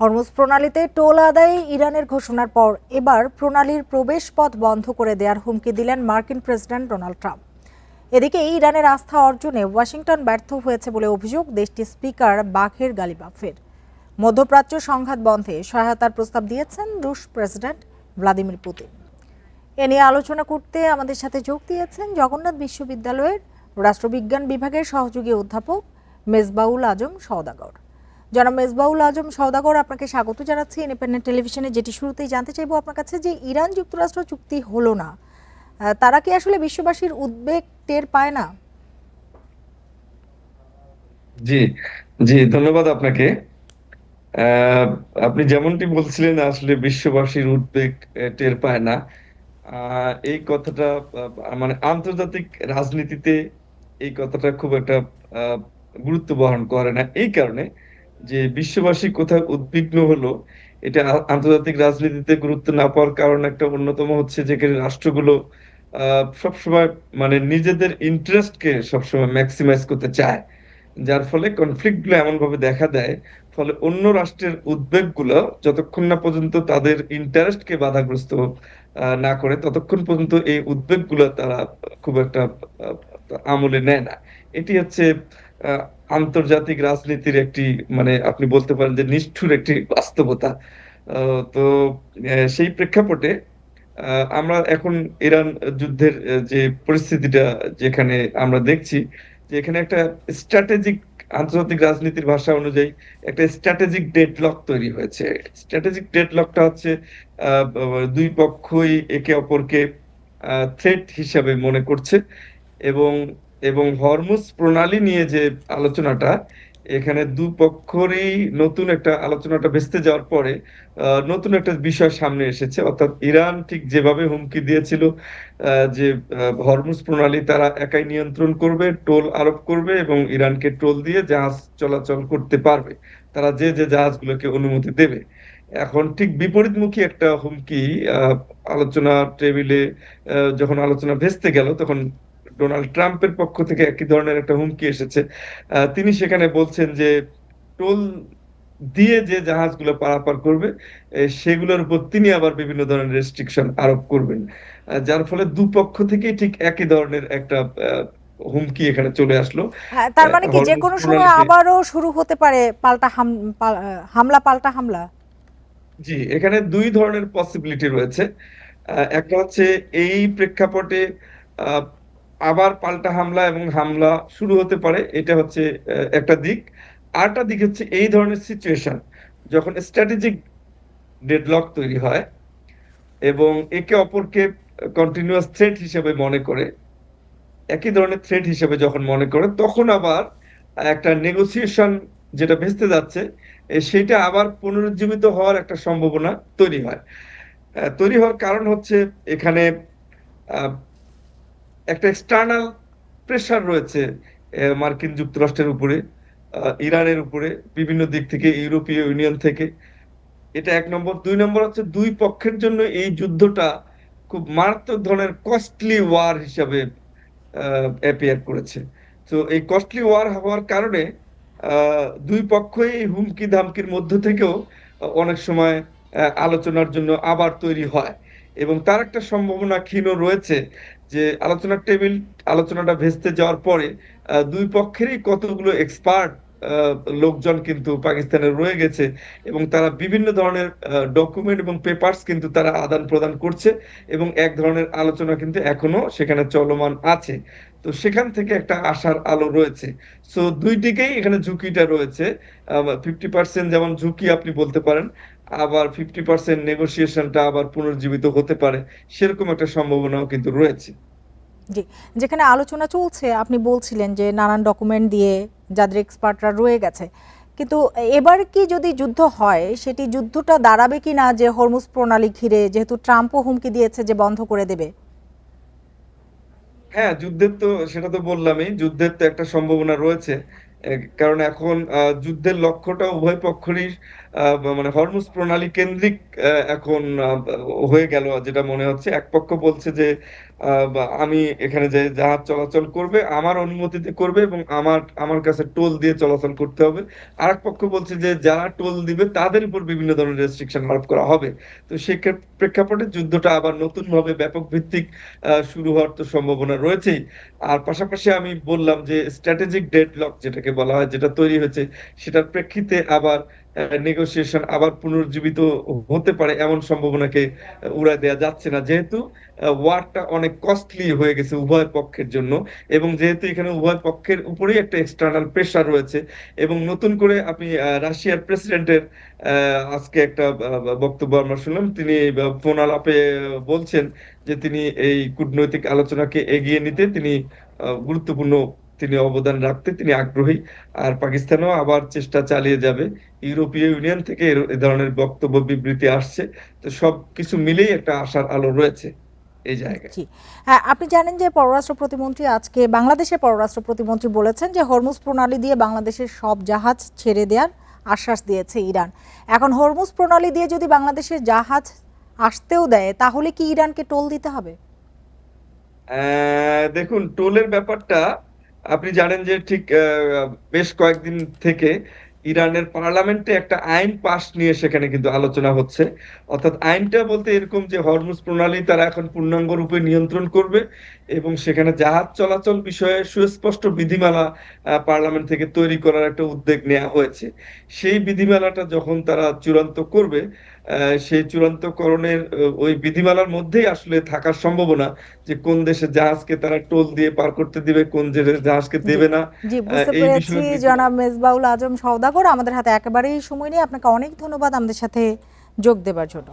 Hormuz প্রণালীতে toll আদায়ে ইরানের ঘোষণার পর এবার প্রণালীর প্রবেশ পথ বন্ধ করে দেওয়ার হুমকি দিলেন মার্কিন প্রেসিডেন্ট ডোনাল্ড ট্রাম্প। এদিকে ইরানের আস্থা অর্জনে ওয়াশিংটন ব্যর্থ হয়েছে বলে অভিযোগ দেশটির স্পিকার বাঘের গালিবাফের। মধ্যপ্রাচ্য সংঘাত বন্ধে সহায়তার প্রস্তাব দিয়েছেন রুশ প্রেসিডেন্ট ভ্লাদিমির পুতিন। এ নিয়ে আলোচনা করতে আমাদের সাথে যোগ দিয়েছেন জগন্নাথ বিশ্ববিদ্যালয়ের রাষ্ট্রবিজ্ঞান বিভাগের সহযোগী অধ্যাপক মেজবাউল আজম সওদাগর। জনাব মেজবাউল আজম সওদাগর, আপনাকে স্বাগত জানাচ্ছি ইন্ডিপেন্ডেন্ট টেলিভিশনে। যেটি শুরুতেই জানতে চাইবো আপনার কাছে যে ইরান যুক্তরাষ্ট্র চুক্তি হলো না, তারা কি আসলে বিশ্ববাসীর উদ্বেগ টের পায় না? জি, জি, ধন্যবাদ আপনাকে। আহ, আপনি যেমনটি বলছিলেন, আসলে বিশ্ববাসীর উদ্বেগ টের পায় না। এই কথাটা মানে আন্তর্জাতিক রাজনীতিতে এই কথাটা খুব একটা আহ, গুরুত্ব বহন করে না, এই কারণে যে বিশ্ববাসী কোথাও উদ্বিগ্ন হলো, এটা আন্তর্জাতিক রাজনীতিতে গুরুত্ব না পাওয়ার কারণ একটা অন্যতম হচ্ছে যে রাষ্ট্রগুলো সবসময় মানে নিজেদের ইন্টারেস্টকে সবসময় ম্যাক্সিমাইজ করতে চায়, যার ফলে কনফ্লিক্ট গুলো এমন ভাবে দেখা দেয়। ফলে অন্য রাষ্ট্রের উদ্বেগ গুলো যতক্ষণ না পর্যন্ত তাদের ইন্টারেস্ট কে বাধাগ্রস্ত না করে, ততক্ষণ পর্যন্ত এই উদ্বেগ গুলো তারা খুব একটা আহ, আমলে নেয় না। এটি হচ্ছে আহ, আন্তর্জাতিক রাজনীতির একটি, মানে আপনি বলতে পারেন যে নিষ্ঠুর একটি বাস্তবতা। তো সেই প্রেক্ষাপটে আমরা এখন ইরান যুদ্ধের যে পরিস্থিতিটা যেখানে আমরা দেখছি, যে এখানে একটা স্ট্র্যাটেজিক, আন্তর্জাতিক রাজনীতির ভাষা অনুযায়ী একটা স্ট্র্যাটেজিক ডেডলক তৈরি হয়েছে। স্ট্র্যাটেজিক ডেডলকটা হচ্ছে দুই পক্ষই একে অপরকে থ্রেট হিসাবে মনে করছে, এবং এবং হরমুজ প্রণালী নিয়ে যে আলোচনাটা, এখানে দুপক্ষরই নতুন একটা আলোচনাটা ভেস্তে যাওয়ার পরে নতুন একটা বিষয় সামনে এসেছে। অর্থাৎ ইরান ঠিক যেভাবে হুমকি দিয়েছিল যে হরমুজ প্রণালী তারা একাই নিয়ন্ত্রণ করবে, টোল আরোপ করবে এবং ইরানকে টোল দিয়ে জাহাজ চলাচল করতে পারবে, তারা যে যে জাহাজগুলোকে অনুমতি দেবে। এখন ঠিক বিপরীতমুখী একটা হুমকি আহ, আলোচনা টেবিলে যখন আলোচনা ভেস্তে গেল, তখন ডোনাল্ড ট্রাম্পের পক্ষ থেকে একই ধরনের একটা হুমকি এসেছে। তিনি সেখানে বলছেন যে টোল দিয়ে যে জাহাজগুলো পারাপার করবে সেগুলোর উপর তিনি আবার বিভিন্ন ধরনের রেস্ট্রিকশন আরোপ করবেন। যার ফলে দুপক্ষ থেকেই ঠিক একই ধরনের একটা হুমকি এখানে চলে আসলো। হ্যাঁ, তার মানে কি যে হরমুজ কোনো সময় প্রণালীতে। আবারও শুরু হতে পারে হামলা, পাল্টা হামলা? জি, এখানে দুই ধরনের পসিবিলিটি রয়েছে। একটা হচ্ছে এই প্রেক্ষাপটে আহ, আবার পাল্টা হামলা এবং হামলা শুরু হতে পারে, এটা হচ্ছে একটা দিক। আরেকটা দিক হচ্ছে এই ধরনের সিচুয়েশন যখন স্ট্র্যাটেজিক ডেডলক তৈরি হয় এবং একে অপরকে কন্টিনিউয়াস থ্রেট হিসেবে মনে করে, একই ধরনের থ্রেট হিসেবে যখন মনে করে, তখন আবার একটা নেগোসিয়েশন যেটা ভেস্তে যাচ্ছে, সেটা আবার পুনরুজ্জীবিত হওয়ার একটা সম্ভাবনা তৈরি হয়। তৈরি হওয়ার কারণ হচ্ছে এখানে আহ, একটা এক্সটার্নাল প্রেসার রয়েছে মার্কিন যুক্তরাষ্ট্রের উপরে, ইরানের উপরে, বিভিন্ন দিক থেকে, ইউরোপীয় ইউনিয়ন থেকে। এটা এক নম্বর। দুই নম্বর হচ্ছে দুই পক্ষের জন্য এই যুদ্ধটা খুব মারাত্মক ধরনের কস্টলি ওয়ার হিসাবে অ্যাপিয়ার করেছে। তো এই কস্টলি ওয়ার হওয়ার কারণে দুই পক্ষই এই হুমকি ধামকির মধ্য থেকেও অনেক সময় আলোচনার জন্য আবার তৈরি হয়। এবং তার একটা সম্ভাবনা ক্ষীণ রয়েছে যে আলোচনার টেবিল, আলোচনাটা ভেস্তে যাওয়ার পরে দুই পক্ষেরই কতগুলো এক্সপার্ট লোকজন কিন্তু পাকিস্তানে রয়ে গেছে, এবং তারা বিভিন্ন ধরনের ডকুমেন্ট এবং পেপারস কিন্তু তারা আদান প্রদান করছে, এবং এক ধরনের আলোচনা কিন্তু এখনো সেখানে চলমান আছে। তো সেখান থেকে একটা আশার আলো রয়েছে। সো দুই দিকেই এখানে ঝুঁকিটা রয়েছে। 50% যেমন ঝুঁকি আপনি বলতে পারেন, আবার 50% নেগোসিয়েশনটা আবার পুনর্জীবিত হতে পারে, সেরকম একটা সম্ভাবনাও কিন্তু রয়েছে। জি, যেখানে আলোচনা চলছে আপনি বলছিলেন যে নানান ডকুমেন্ট দিয়ে যাদের এক্সপার্টরা রয়ে গেছে, কিন্তু এবার কি যদি যুদ্ধ হয় সেটি যুদ্ধটা দাঁড়াবে কি না যে হরমুজ প্রণালী ঘিরে, যেহেতু ট্রাম্পও হুমকি দিয়েছে যে বন্ধ করে দেবে? হ্যাঁ, যুদ্ধের তো, সেটা তো বললামই, যুদ্ধের তো একটা সম্ভাবনা রয়েছে। কারণ এখন যুদ্ধের লক্ষ্যটা উভয় পক্ষেরই মানে হরমুজ প্রণালী কেন্দ্রিক এখন হয়ে গেল, যেটা মনে হচ্ছে। এক পক্ষ বলছে যে বা আমি এখানে যে জাহাজ চলাচল করবে আমার অনুমতিতে করবে এবং আমার আমার কাছে টোল দিয়ে চলাচল করতে হবে। আরেক পক্ষ বলছে যে যারা টোল দিবে তাদের উপর বিভিন্ন ধরনের রেস্ট্রিকশন আরোপ করা হবে। তো প্রেক্ষাপটে যুদ্ধটা আবার নতুন ভাবে ব্যাপক ভিত্তিক শুরু হওয়ার তো সম্ভাবনা রয়েছেই। আর পাশাপাশি আমি বললাম যে স্ট্র্যাটেজিক ডেডলক যেটাকে বলা হয়, যেটা তৈরি হয়েছে, সেটার প্রেক্ষিতে আবার নেগোসিয়েশন আবার পুনর্জীবিত হতে পারে এমন সম্ভাবনাকে উড়ায় দেওয়া যাচ্ছে না, যেহেতু ওয়ারটা অনেক কস্টলি হয়ে গেছে উভয় পক্ষের জন্য। এবং যেহেতু এখানে উভয় পক্ষের উপরেই একটা এক্সটার্নাল প্রেশার রয়েছে, এবং নতুন করে আপনি রাশিয়ার প্রেসিডেন্টের আজকে একটা বক্তব্য আমরা শুনলাম, তিনি ফোন আলাপে বলছেন যে তিনি এই কূটনৈতিক আলোচনাকে এগিয়ে নিতে তিনি গুরুত্বপূর্ণ তিনি অবদান রাখতে তিনি আগ্রহী। আর পাকিস্তানও আবার চেষ্টা চালিয়ে যাবে। ইউরোপীয় ইউনিয়ন থেকে এ ধরনের বক্তব্য বিবৃতি আসছে। তো সবকিছু মিলেই একটা আশার আলো রয়েছে এই জায়গায়। জি। হ্যাঁ, আপনি জানেন যে পররাষ্ট্র প্রতিমন্ত্রী আজকে বাংলাদেশের পররাষ্ট্র প্রতিমন্ত্রী বলেছেন যে হরমুজ প্রণালী দিয়ে বাংলাদেশের সব জাহাজ ছেড়ে দেওয়ার আশ্বাস দিয়েছে ইরান। এখন হরমুজ প্রণালী দিয়ে যদি বাংলাদেশের জাহাজ আসতেও দেয় তাহলে কি ইরানকে টোল দিতে হবে? দেখুন, টোলের ব্যাপারটা আপনি জানেন যে ঠিক বেশ কয়েকদিন থেকে ইরানের পার্লামেন্টে একটা আইন পাশ নিয়ে সেখানে কিন্তু আলোচনা হচ্ছে। অর্থাৎ আইনটা বলতে এরকম যে হরমুজ প্রণালী তারা এখন পূর্ণাঙ্গ রূপে নিয়ন্ত্রণ করবে এবং সেখানে জাহাজ চলাচল বিষয়ে সুস্পষ্ট বিধিমালা পার্লামেন্ট থেকে তৈরি করার একটা উদ্যোগ নেওয়া হয়েছে। সেই বিধিমালাটা যখন তারা চূড়ান্ত করবে, সেই চূড়ান্তকরণের ওই বিধিমালার মধ্যেই আসলে থাকার সম্ভাবনা যে কোন দেশের জাহাজকে তারা টোল দিয়ে পার করতে দিবে, কোন দেশের জাহাজকে জি, দেবে না। জি, বুঝতে এই পেরেছি। বিষয়গুলো জনাব মেজবাউল আজম সওদাগর, আমাদের হাতে একেবারেই সময় নেই। আপনাকে অনেক ধন্যবাদ আমাদের সাথে যোগ দেবার জন্য।